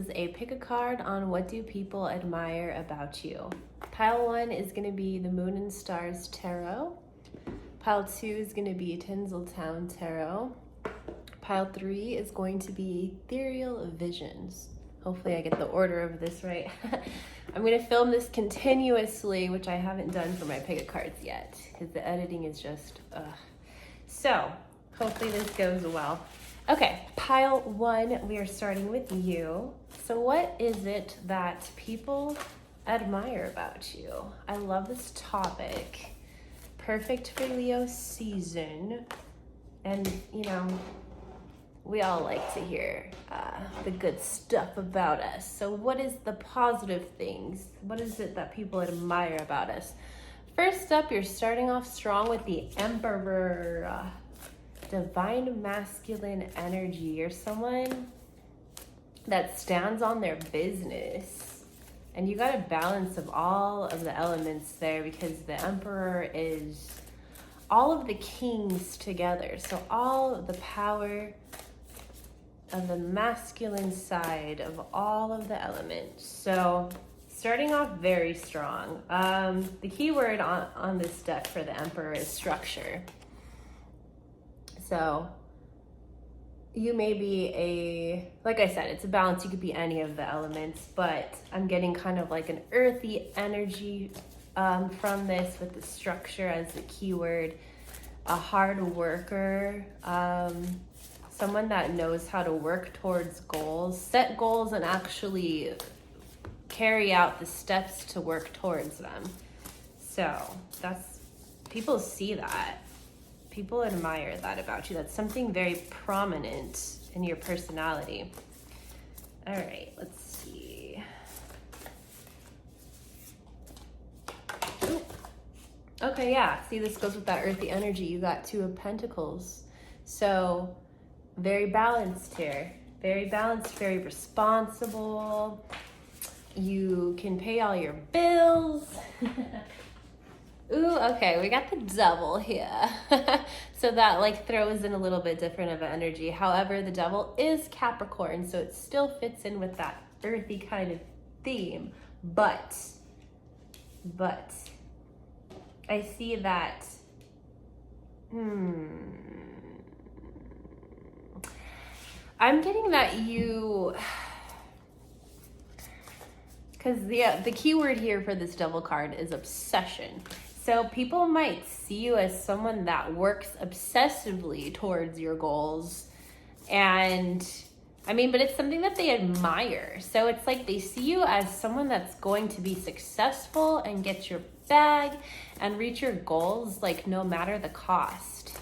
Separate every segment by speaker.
Speaker 1: is a pick a card on what do people admire about you. Pile 1 is going to be the Moon and Stars Tarot. Pile 2 is going to be Tinseltown Tarot. Pile 3 is going to be Ethereal Visions. Hopefully I get the order of this right. I'm going to film this continuously, which I haven't done for my pick a cards yet, because the editing is just, So, hopefully this goes well. Okay, pile 1, we are starting with you. So what is it that people admire about you? I love this topic. Perfect for Leo season. And, you know, we all like to hear the good stuff about us. So what is the positive things? What is it that people admire about us? First up, you're starting off strong with the Emperor. Divine masculine energy. You're someone that stands on their business. And you got a balance of all of the elements there, because the Emperor is all of the kings together. So all of the power of the masculine side of all of the elements. So starting off very strong. The key word on this deck for the Emperor is structure. So you may be like I said, it's a balance. You could be any of the elements, but I'm getting kind of like an earthy energy from this, with the structure as the key word. A hard worker, someone that knows how to work towards goals, set goals, and actually carry out the steps to work towards them. So people see that. People admire that about you. That's something very prominent in your personality. All right, let's see. Ooh. Okay, yeah. See, this goes with that earthy energy. You got 2 of Pentacles. So very balanced here. Very balanced, very responsible. You can pay all your bills. Ooh, okay, we got the Devil here. So that like throws in a little bit different of an energy. However, the Devil is Capricorn, so it still fits in with that earthy kind of theme. But I see that, I'm getting that you, because the key word here for this Devil card is obsession. So people might see you as someone that works obsessively towards your goals. And I mean, but it's something that they admire. So it's like they see you as someone that's going to be successful and get your bag and reach your goals, like no matter the cost.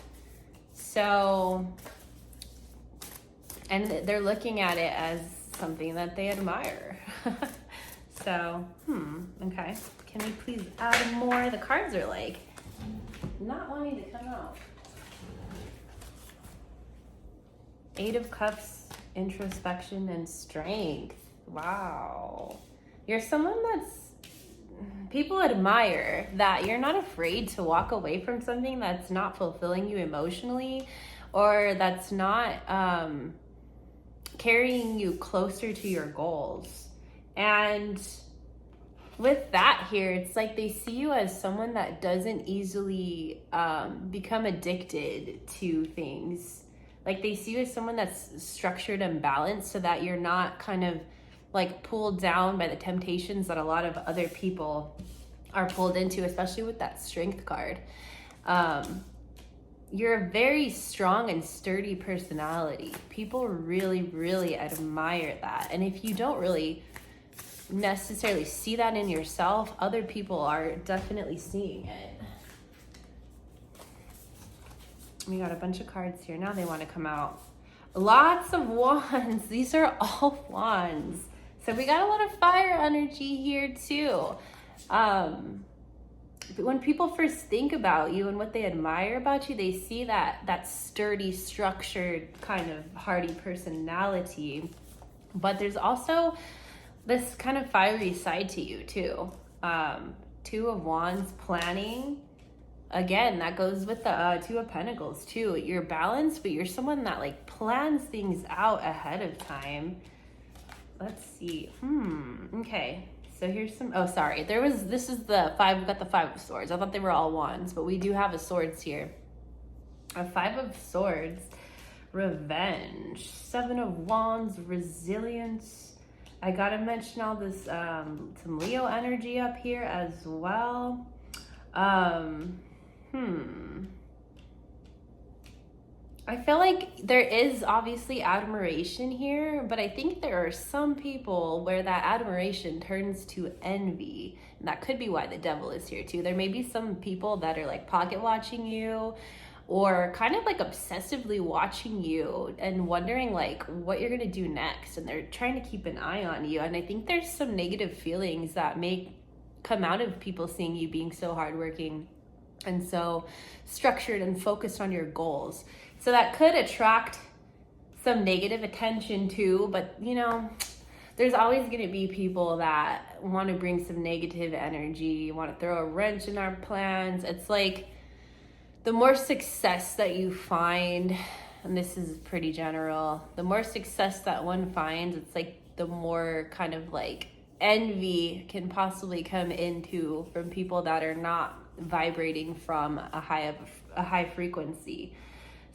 Speaker 1: So, and they're looking at it as something that they admire. So, okay. Can we please add more? The cards are like not wanting to come out. 8 of Cups, introspection, and strength. Wow. You're someone people admire that you're not afraid to walk away from something that's not fulfilling you emotionally, or that's not carrying you closer to your goals. And with that here, it's like they see you as someone that doesn't easily become addicted to things. Like they see you as someone that's structured and balanced, so that you're not kind of like pulled down by the temptations that a lot of other people are pulled into, especially with that Strength card. You're a very strong and sturdy personality. People really, really admire that. And if you don't really necessarily see that in yourself, other people are definitely seeing it. We got a bunch of cards here. Now they want to come out. Lots of wands. These are all wands. So we got a lot of fire energy here too. When people first think about you and what they admire about you, they see that sturdy, structured, kind of hardy personality. But there's also this kind of fiery side to you too. 2 of Wands, planning. Again, that goes with the 2 of Pentacles too. You're balanced, but you're someone that like plans things out ahead of time. Let's see. Okay. So here's some, oh, sorry. This is the five, we got the Five of Swords. I thought they were all wands, but we do have a swords here. A Five of Swords, revenge, Seven of Wands, resilience. I gotta mention all this, some Leo energy up here as well. I feel like there is obviously admiration here, but I think there are some people where that admiration turns to envy. And that could be why the devil is here too. There may be some people that are like pocket watching you or kind of like obsessively watching you and wondering like what you're gonna do next. And they're trying to keep an eye on you. And I think there's some negative feelings that may come out of people seeing you being so hardworking and so structured and focused on your goals. So that could attract some negative attention too, but you know, there's always going to be people that want to bring some negative energy, want to throw a wrench in our plans. It's like the more success that you find, and this is pretty general, the more success that one finds, it's like the more kind of like envy can possibly come into from people that are not vibrating from a high frequency.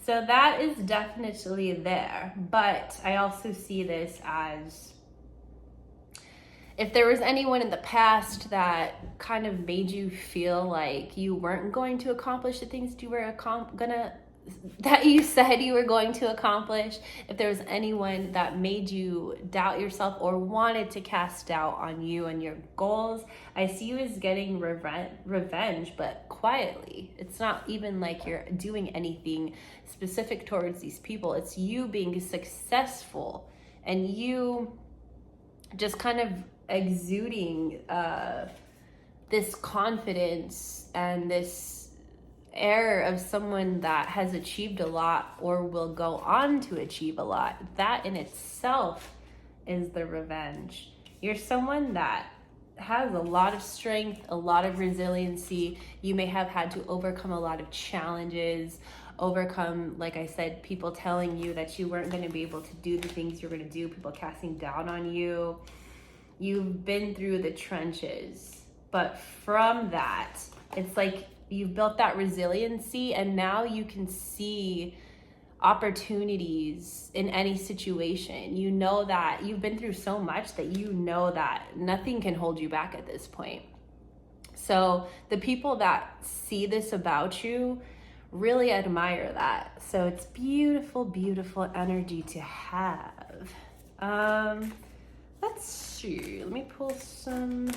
Speaker 1: So that is definitely there, but I also see this as if there was anyone in the past that kind of made you feel like you weren't going to accomplish the things you were that you said you were going to accomplish, if there was anyone that made you doubt yourself or wanted to cast doubt on you and your goals, I see you as getting revenge, but quietly. It's not even like you're doing anything specific towards these people. It's you being successful and you just kind of exuding this confidence and this air of someone that has achieved a lot or will go on to achieve a lot. That in itself is the revenge. You're someone that has a lot of strength, a lot of resiliency. You may have had to overcome a lot of challenges, overcome, like I said, people telling you that you weren't going to be able to do the things you're going to do, people casting down on you. You've been through the trenches, but from that, it's like you've built that resiliency and now you can see opportunities in any situation. You know that you've been through so much that you know that nothing can hold you back at this point. So the people that see this about you really admire that. So it's beautiful, beautiful energy to have. Let's see. Let me pull some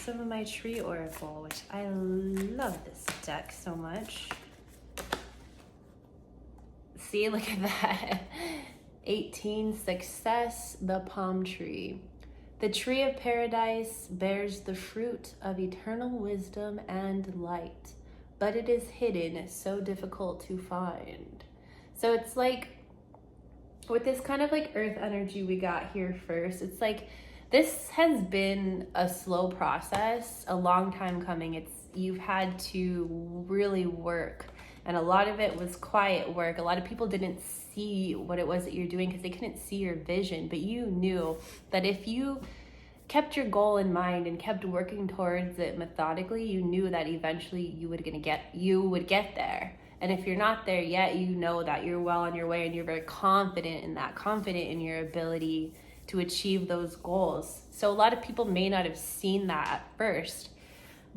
Speaker 1: of my tree oracle, which I love this deck so much. See, look at that. 18, success, the palm tree. The tree of paradise bears the fruit of eternal wisdom and light, but it is hidden, so difficult to find. So it's like, with this kind of like earth energy we got here first, it's like, this has been a slow process, a long time coming. You've had to really work, and a lot of it was quiet work. A lot of people didn't see what it was that you're doing because they couldn't see your vision, but you knew that if you kept your goal in mind and kept working towards it methodically, you knew that eventually you would get there. And if you're not there yet, you know that you're well on your way and you're very confident in your ability to achieve those goals. So a lot of people may not have seen that at first,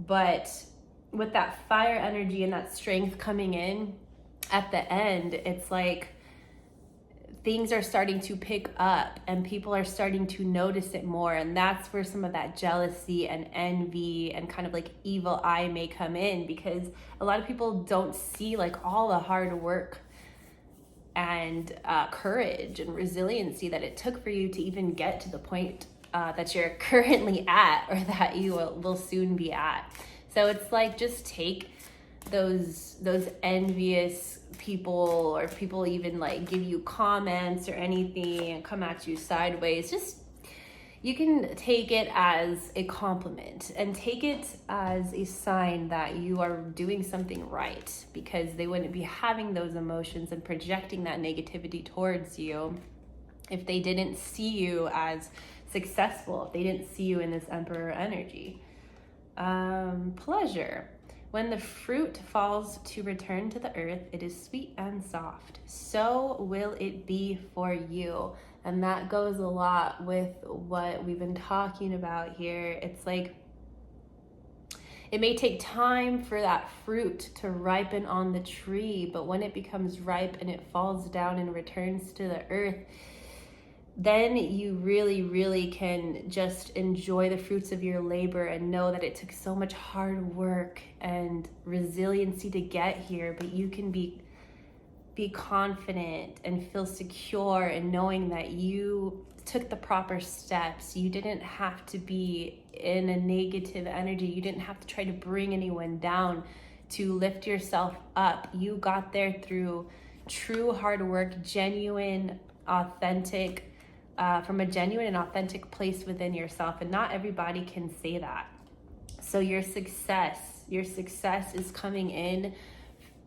Speaker 1: but with that fire energy and that strength coming in at the end, it's like things are starting to pick up and people are starting to notice it more. And that's where some of that jealousy and envy and kind of like evil eye may come in, because a lot of people don't see like all the hard work and courage and resiliency that it took for you to even get to the point that you're currently at, or that you will soon be at. So it's like, just take those envious people, or people even like give you comments or anything and come at you sideways. Just, you can take it as a compliment and take it as a sign that you are doing something right, because they wouldn't be having those emotions and projecting that negativity towards you if they didn't see you as successful, if they didn't see you in this Emperor energy. Pleasure. When the fruit falls to return to the earth, it is sweet and soft. So will it be for you. And that goes a lot with what we've been talking about here. It's like, it may take time for that fruit to ripen on the tree, but when it becomes ripe and it falls down and returns to the earth, then you really, really can just enjoy the fruits of your labor and know that it took so much hard work and resiliency to get here, but you can be confident and feel secure in knowing that you took the proper steps. You didn't have to be in a negative energy. You didn't have to try to bring anyone down to lift yourself up. You got there through true hard work, genuine, authentic, from a genuine and authentic place within yourself. And not everybody can say that. So your success is coming in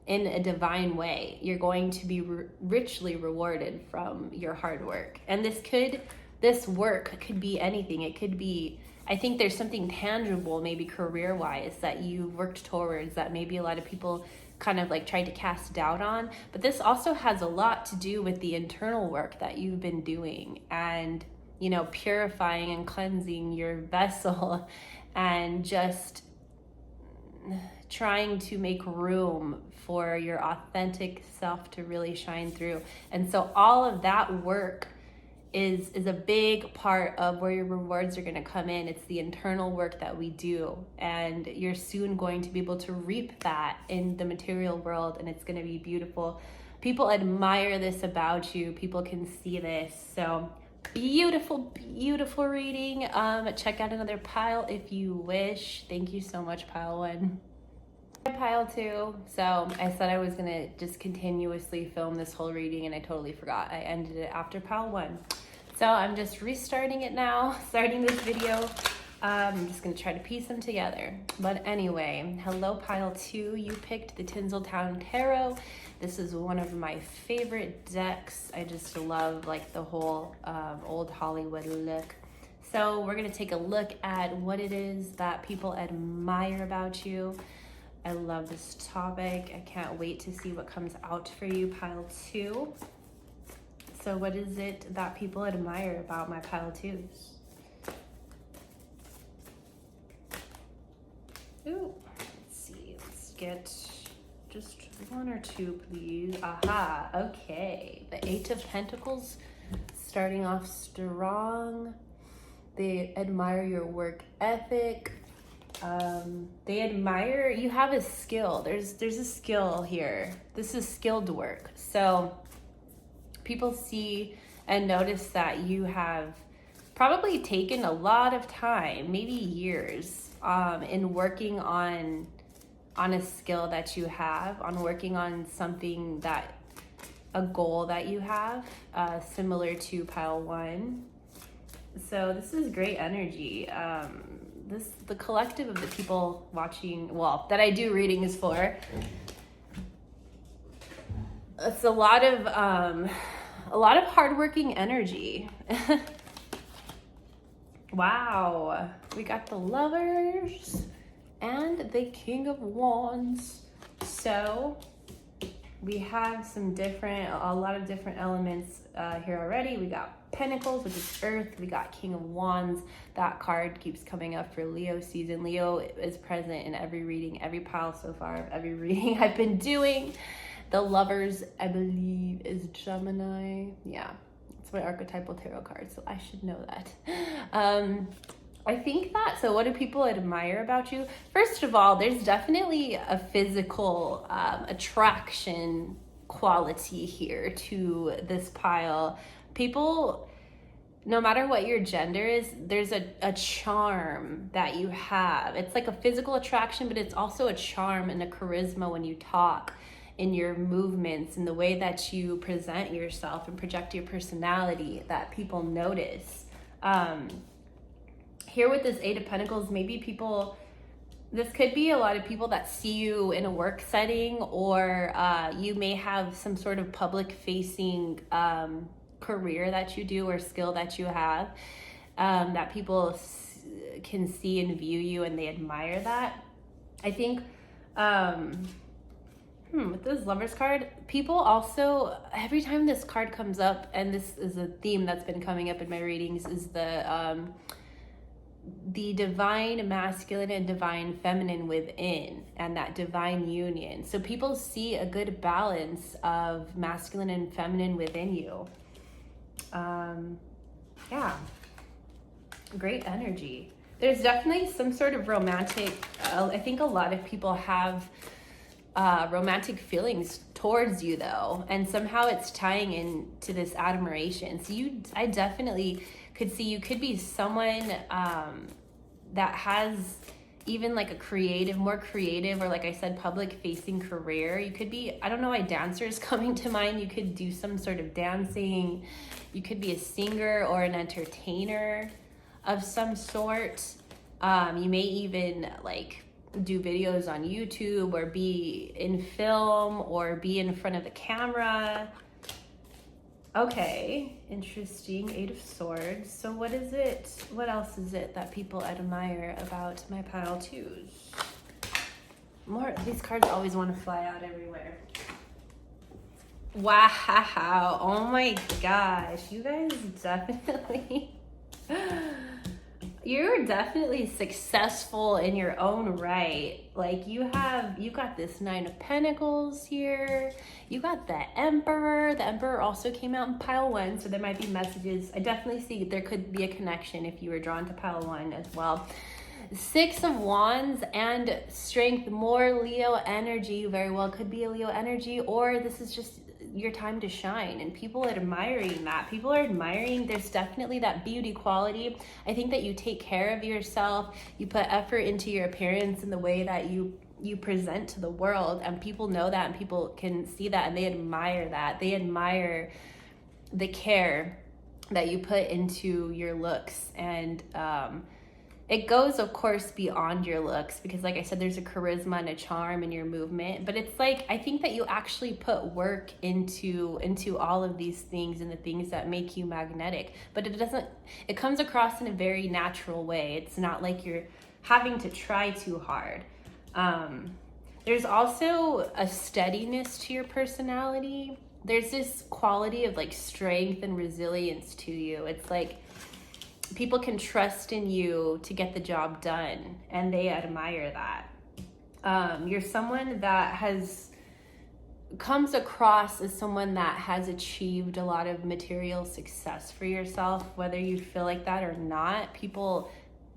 Speaker 1: a divine way. You're going to be richly rewarded from your hard work. And this work could be anything. It could be, I think there's something tangible, maybe career-wise, that you worked towards that maybe a lot of people kind of like tried to cast doubt on. But this also has a lot to do with the internal work that you've been doing and, purifying and cleansing your vessel and just trying to make room for your authentic self to really shine through. And so all of that work is a big part of where your rewards are going to come in. It's the internal work that we do, and you're soon going to be able to reap that in the material world, and it's going to be beautiful. People admire this about you. People can see this. So beautiful, beautiful reading. Check out another pile if you wish. Thank you so much, pile 1. Pile 2. So I said I was gonna just continuously film this whole reading, and I totally forgot. I ended it after pile 1. So I'm just restarting it now, starting this video. I'm just gonna try to piece them together. But anyway, hello pile 2. You picked the Tinseltown Tarot. This is one of my favorite decks. I just love like the whole old Hollywood look. So we're gonna take a look at what it is that people admire about you. I love this topic. I can't wait to see what comes out for you, pile 2. So what is it that people admire about my pile 2s? Ooh, let's see. Let's get just 1 or 2, please. Aha, okay. The 8 of Pentacles, starting off strong. They admire your work ethic. They admire, you have a skill. There's a skill here. This is skilled work. So people see and notice that you have probably taken a lot of time, maybe years, in working on a skill that you have, on working on something a goal that you have, similar to pile 1. So this is great energy. The collective of the people watching, well, that I do readings for, it's a lot of hardworking energy. Wow, we got the Lovers and the King of Wands. So we have a lot of different elements here already. We got Pentacles, which is Earth. We got King of Wands. That card keeps coming up for Leo season. Leo is present in every reading, every pile so far of every reading I've been doing. The Lovers, I believe, is Gemini. Yeah, it's my archetypal tarot card, so I should know that. I think that, so what do people admire about you? First of all, there's definitely a physical attraction quality here to this pile. People, no matter what your gender is, there's a charm that you have. It's like a physical attraction, but it's also a charm and a charisma when you talk, in your movements, in the way that you present yourself and project your personality that people notice. Here with this 8 of Pentacles, maybe this could be a lot of people that see you in a work setting, or you may have some sort of public facing career that you do or skill that you have, that people can see and view you and they admire that. I think with this Lovers card, people also, every time this card comes up, and this is a theme that's been coming up in my readings, is the divine masculine and divine feminine within, and that divine union. So people see a good balance of masculine and feminine within you. Yeah, great energy. There's definitely some sort of romantic, I think a lot of people have romantic feelings towards you though, and somehow it's tying into this admiration. So I definitely could see you could be someone that has even like a more creative, or like I said, public facing career. You could be, I don't know why dancer is coming to mind. You could do some sort of dancing. You could be a singer or an entertainer of some sort. You may even like do videos on YouTube, or be in film, or be in front of the camera. Okay, interesting. 8 of Swords. So what else is it that people admire about my pile twos? More, these cards always want to fly out everywhere. Wow, oh my gosh, you guys definitely you're definitely successful in your own right. Like you got this 9 of Pentacles here. You got the Emperor. The Emperor also came out in pile 1, so there might be messages. I definitely see there could be a connection if you were drawn to pile 1 as well. 6 of Wands and Strength, more Leo energy. Very well could be a Leo energy, or this is just your time to shine, and people admiring that. People are admiring, there's definitely that beauty quality. I think that you take care of yourself, you put effort into your appearance and the way that you present to the world, and people know that, and people can see that, and they admire that. They admire the care that you put into your looks, and it goes, of course, beyond your looks, because like I said, there's a charisma and a charm in your movement, but it's like, I think that you actually put work into all of these things and the things that make you magnetic, but it comes across in a very natural way. It's not like you're having to try too hard. There's also a steadiness to your personality. There's this quality of like strength and resilience to you. It's like, people can trust in you to get the job done, and they admire that. You're someone that comes across as someone that has achieved a lot of material success for yourself, whether you feel like that or not. People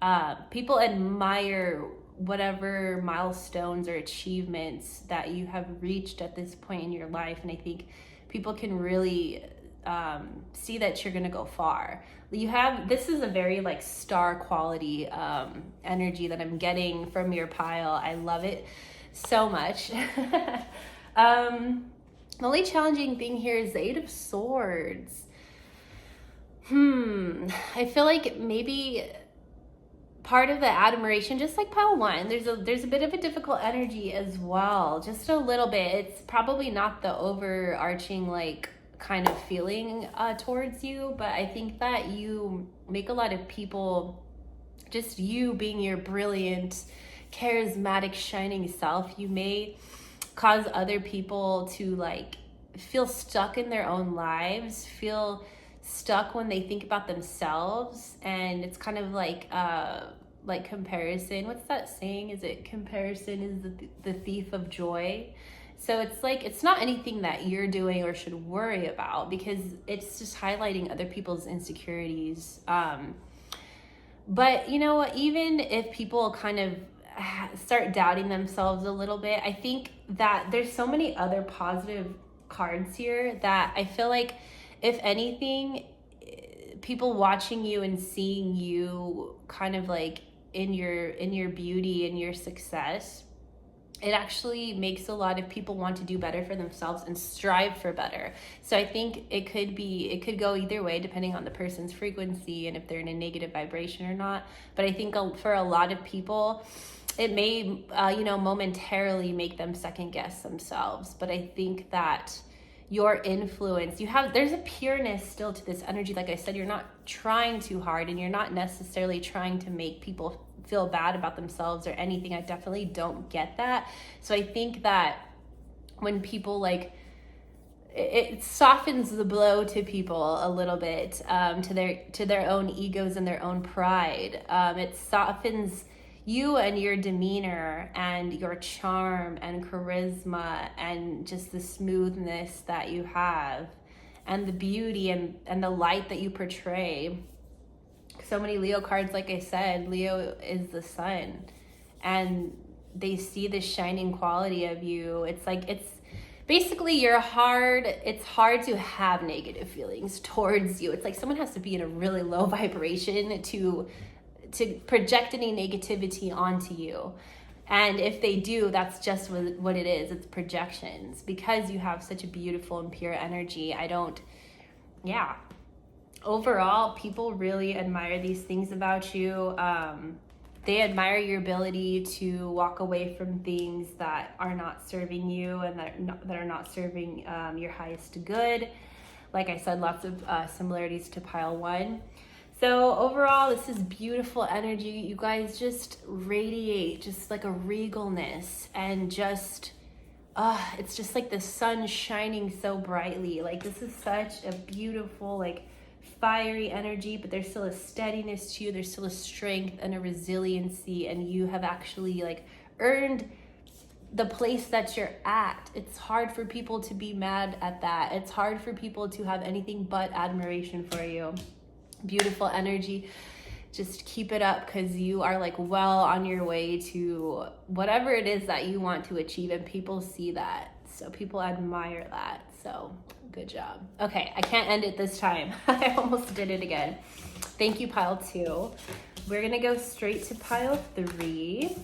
Speaker 1: admire whatever milestones or achievements that you have reached at this point in your life, and I think people can really see that you're gonna go far. This is a very like star quality energy that I'm getting from your pile. I love it so much. The only challenging thing here is the 8 of Swords. I feel like maybe part of the admiration, just like pile 1, there's a bit of a difficult energy as well, just a little bit. It's probably not the overarching like kind of feeling towards you, but I think that you make a lot of people, just you being your brilliant, charismatic, shining self, you may cause other people to like feel stuck in their own lives, feel stuck when they think about themselves, and it's kind of like comparison. What's that saying? Is it comparison is the thief of joy? So it's like, it's not anything that you're doing or should worry about, because it's just highlighting other people's insecurities. But you know, even if people kind of start doubting themselves a little bit, I think that there's so many other positive cards here that I feel like, if anything, people watching you and seeing you kind of like in your beauty and your success, it actually makes a lot of people want to do better for themselves and strive for better. So I think it could go either way depending on the person's frequency and if they're in a negative vibration or not. But I think for a lot of people, it may momentarily make them second guess themselves. But I think that your influence. There's a pureness still to this energy. Like I said, you're not trying too hard, and you're not necessarily trying to make people feel bad about themselves or anything. I definitely don't get that. So I think that when people like, it softens the blow to people a little bit, to their own egos and their own pride. It softens you and your demeanor and your charm and charisma and just the smoothness that you have and the beauty and the light that you portray. So many Leo cards, like I said, Leo is the sun, and they see the shining quality of you. It's like, it's basically it's hard to have negative feelings towards you. It's like someone has to be in a really low vibration to project any negativity onto you. And if they do, that's just what it is. It's projections, because you have such a beautiful and pure energy. Overall, people really admire these things about you. They admire your ability to walk away from things that are not serving you and that are not serving your highest good. Like I said, lots of similarities to pile 1. So overall, this is beautiful energy. You guys just radiate just like a regalness, and just, it's just like the sun shining so brightly. Like, this is such a beautiful, like, fiery energy, but there's still a steadiness to you. There's still a strength and a resiliency, and you have actually like earned the place that you're at. It's hard for people to be mad at that. It's hard for people to have anything but admiration for you. Beautiful energy. Just keep it up, because you are like well on your way to whatever it is that you want to achieve, and people see that. So people admire that. So good job. Okay, I can't end it this time. I almost did it again. Thank you, pile 2. We're gonna go straight to pile 3.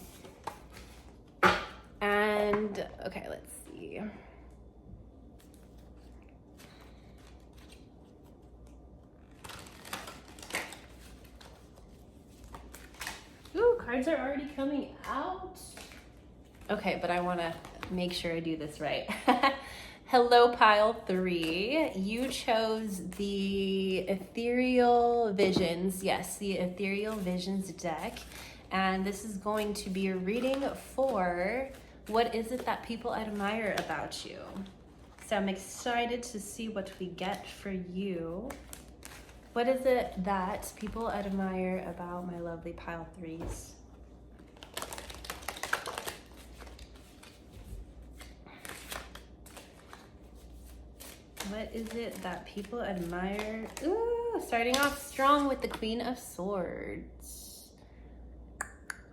Speaker 1: And okay, let's see. Ooh, cards are already coming out. Okay, but I want to make sure I do this right. Hello, pile 3. You chose the Ethereal Visions. Yes, the Ethereal Visions deck. And this is going to be a reading for what is it that people admire about you. So I'm excited to see what we get for you. What is it that people admire about my lovely pile 3s? What is it that people admire? Ooh, starting off strong with the Queen of Swords.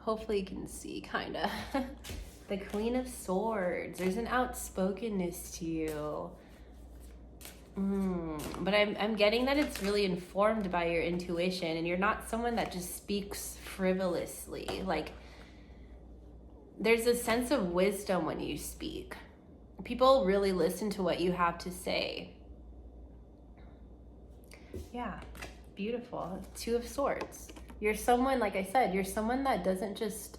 Speaker 1: Hopefully you can see, kinda. The Queen of Swords. There's an outspokenness to you. But I'm getting that it's really informed by your intuition, and you're not someone that just speaks frivolously. Like, there's a sense of wisdom when you speak. People really listen to what you have to say. Yeah, beautiful. 2 of Swords. You're someone, like I said, you're someone that doesn't just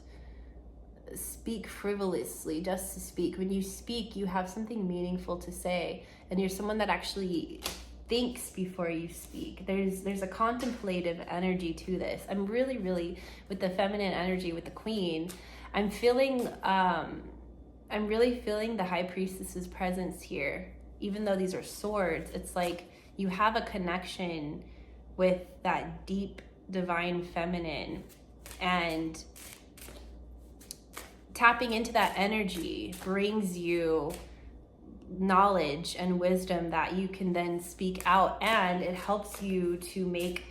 Speaker 1: speak frivolously just to speak. When you speak, you have something meaningful to say, and you're someone that actually thinks before you speak. There's a contemplative energy to this. I'm really with the feminine energy with the Queen. I'm really feeling the High Priestess's presence here. Even though these are swords, it's like you have a connection with that deep divine feminine, and tapping into that energy brings you knowledge and wisdom that you can then speak out, and it helps you to make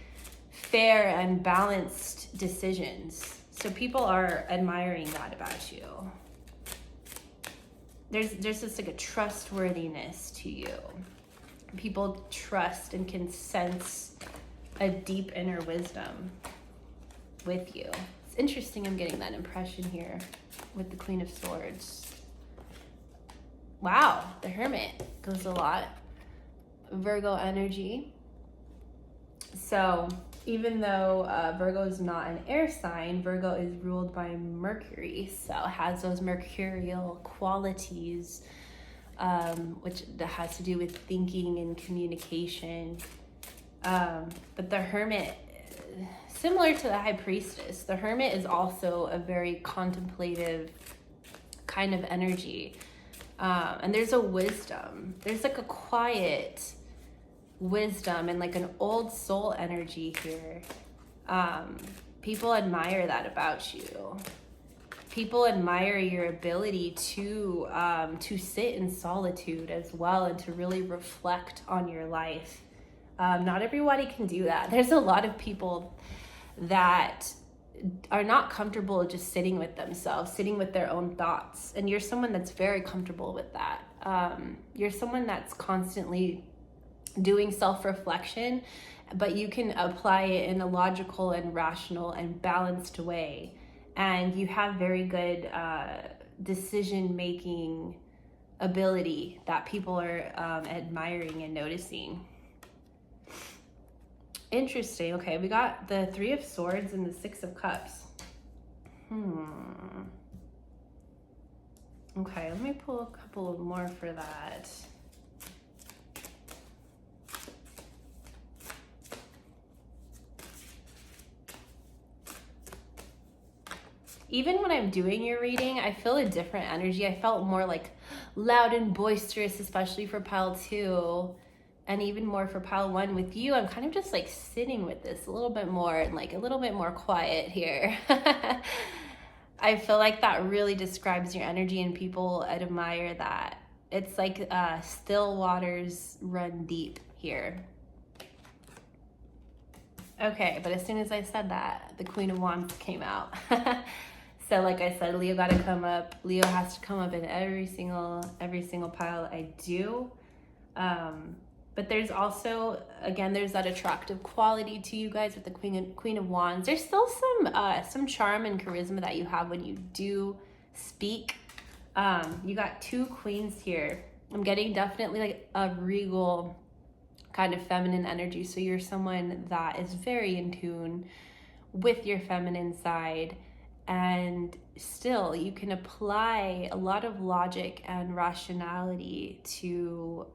Speaker 1: fair and balanced decisions. So people are admiring that about you. There's just like a trustworthiness to you. People trust and can sense a deep inner wisdom with you. It's interesting, I'm getting that impression here with the Queen of Swords. Wow, the Hermit goes a lot. Virgo energy. So even though Virgo is not an air sign, Virgo is ruled by Mercury. So it has those mercurial qualities. which has to do with thinking and communication. But the Hermit, similar to the High Priestess, the Hermit is also a very contemplative kind of energy. And there's a wisdom. There's like a quiet wisdom and like an old soul energy here. People admire that about you. People admire your ability to sit in solitude as well and to really reflect on your life. Not everybody can do that. There's a lot of people that are not comfortable just sitting with themselves, sitting with their own thoughts. And you're someone that's very comfortable with that. You're someone that's constantly doing self-reflection, but you can apply it in a logical and rational and balanced way. And you have very good decision-making ability that people are admiring and noticing. Interesting. Okay, we got the Three of Swords and the Six of Cups. Okay, let me pull a couple more for that. Even when I'm doing your reading, I feel a different energy. I felt more like loud and boisterous, especially for pile 2, and even more for pile 1. With you, I'm kind of just like sitting with this a little bit more and like a little bit more quiet here. I feel like that really describes your energy, and people admire that. It's like still waters run deep here. Okay, but as soon as I said that, the Queen of Wands came out. So like I said, Leo got to come up. Leo has to come up in every single pile I do. But there's also, again, there's that attractive quality to you guys with the Queen of Wands. There's still some charm and charisma that you have when you do speak. You got 2 queens here. I'm getting definitely like a regal kind of feminine energy. So you're someone that is very in tune with your feminine side. And still, you can apply a lot of logic and rationality to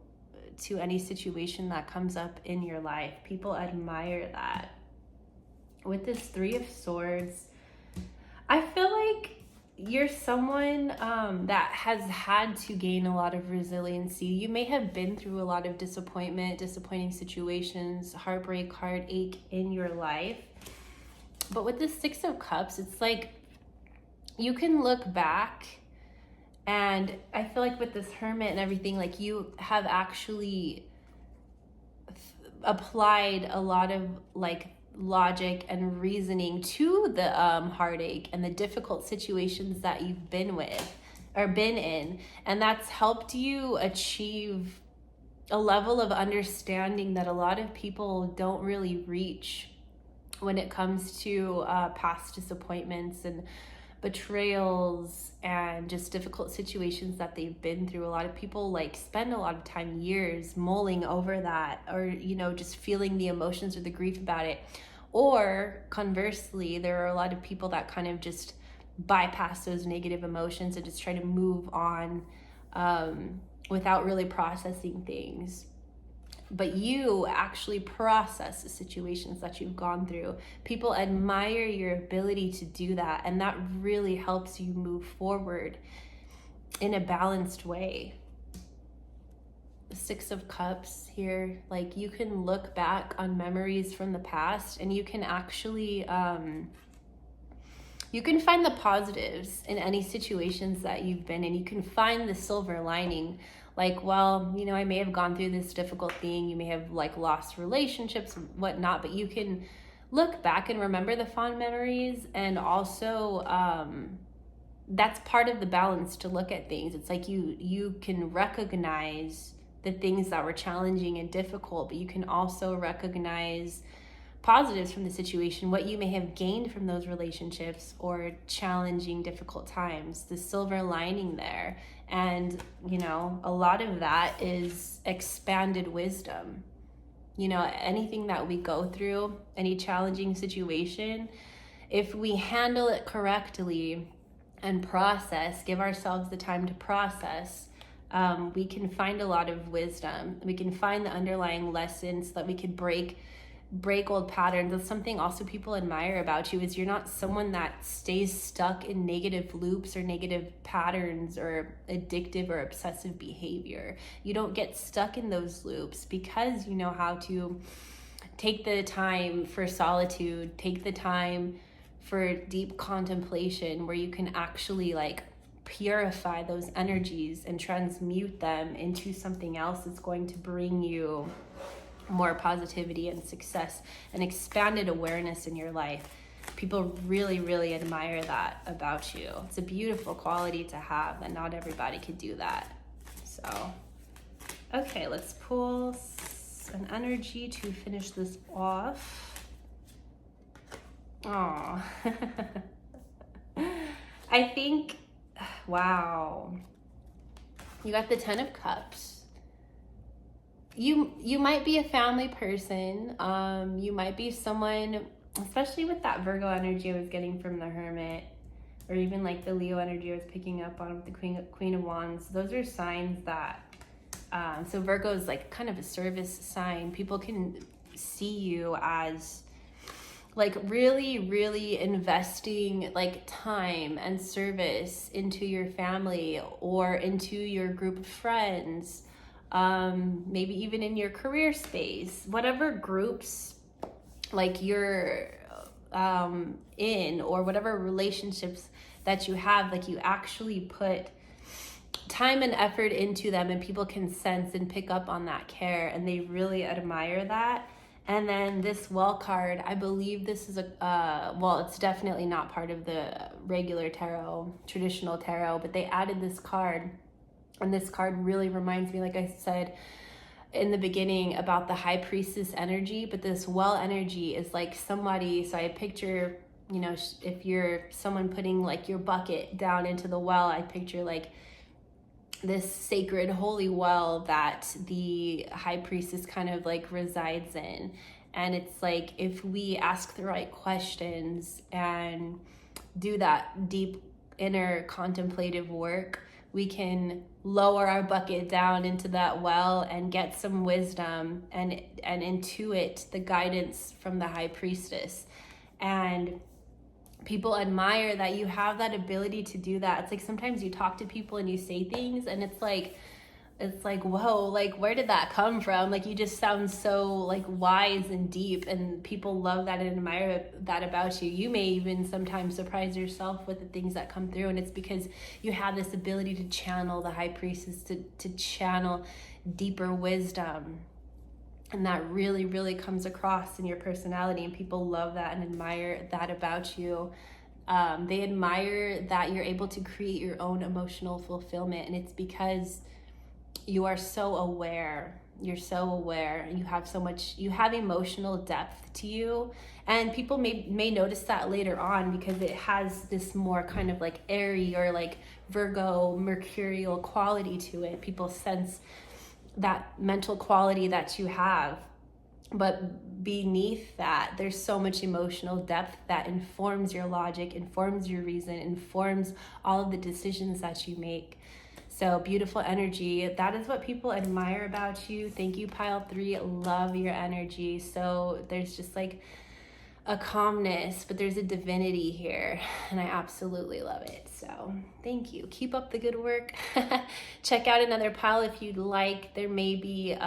Speaker 1: any situation that comes up in your life. People admire that. With this Three of Swords, I feel like you're someone that has had to gain a lot of resiliency. You may have been through a lot of disappointing situations, heartbreak, heartache in your life. But with the Six of Cups, it's like you can look back, and I feel like with this Hermit and everything, like you have actually applied a lot of like logic and reasoning to the heartache and the difficult situations that you've been in, and that's helped you achieve a level of understanding that a lot of people don't really reach when it comes to past disappointments and betrayals and just difficult situations that they've been through. A lot of people like spend a lot of time, years, mulling over that, or just feeling the emotions or the grief about it. Or conversely, there are a lot of people that kind of just bypass those negative emotions and just try to move on without really processing things. But you actually process the situations that you've gone through. People admire your ability to do that, and that really helps you move forward in a balanced way. The Six of Cups here, like you can look back on memories from the past, and you can actually you can find the positives in any situations that you've been in. You can find the silver lining. Like, well, I may have gone through this difficult thing. You may have like lost relationships and whatnot, but you can look back and remember the fond memories. And also, that's part of the balance to look at things. It's like you can recognize the things that were challenging and difficult, but you can also recognize positives from the situation, what you may have gained from those relationships or challenging, difficult times, the silver lining there. And, a lot of that is expanded wisdom. Anything that we go through, any challenging situation, if we handle it correctly and process, give ourselves the time to process, we can find a lot of wisdom. We can find the underlying lessons so that we could break old patterns. That's something also people admire about you, is you're not someone that stays stuck in negative loops or negative patterns or addictive or obsessive behavior. You don't get stuck in those loops because you know how to take the time for solitude, take the time for deep contemplation, where you can actually like purify those energies and transmute them into something else that's going to bring you more positivity and success and expanded awareness in your life. People really, really admire that about you. It's a beautiful quality to have, and not everybody could do that. So, okay, let's pull an energy to finish this off. Oh, I think, wow, you got the 10 of Cups. You might be a family person. You might be someone, especially with that Virgo energy I was getting from the Hermit, or even like the Leo energy I was picking up on with the Queen of Wands. Those are signs that, so Virgo is like kind of a service sign. People can see you as like really, really investing like time and service into your family or into your group of friends. Maybe even in your career space, whatever groups like you're in, or whatever relationships that you have, like you actually put time and effort into them, and people can sense and pick up on that care, and they really admire that. And then this Well card, I believe this is well, it's definitely not part of the regular tarot, traditional tarot, but they added this card. And this card really reminds me, like I said in the beginning, about the High Priestess energy. But this Well energy is like somebody, so I picture, you know, if you're someone putting like your bucket down into the well, I picture like this sacred holy well that the High Priestess kind of like resides in. And it's like, if we ask the right questions and do that deep inner contemplative work, we can lower our bucket down into that well and get some wisdom and intuit the guidance from the High Priestess. And people admire that you have that ability to do that. It's like sometimes you talk to people and you say things and it's like, whoa, like where did that come from? Like you just sound so like wise and deep, and people love that and admire that about you. You may even sometimes surprise yourself with the things that come through, and it's because you have this ability to channel the High Priestess, to channel deeper wisdom. And that really, really comes across in your personality, and people love that and admire that about you. They admire that you're able to create your own emotional fulfillment, and it's because you are so aware. You're so aware. You have so much, you have emotional depth to you, and people may notice that later on because it has this more kind of like airy or like Virgo mercurial quality to it. People sense that mental quality that you have, but beneath that there's so much emotional depth that informs your logic, informs your reason, informs all of the decisions that you make. So beautiful energy. That is what people admire about you. Thank you, Pile 3. Love your energy. So there's just like a calmness, but there's a divinity here, and I absolutely love it. So thank you. Keep up the good work. Check out another pile if you'd like. There may be,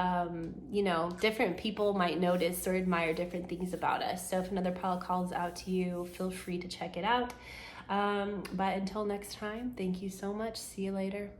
Speaker 1: you know, different people might notice or admire different things about us. So if another pile calls out to you, feel free to check it out. But until next time, thank you so much. See you later.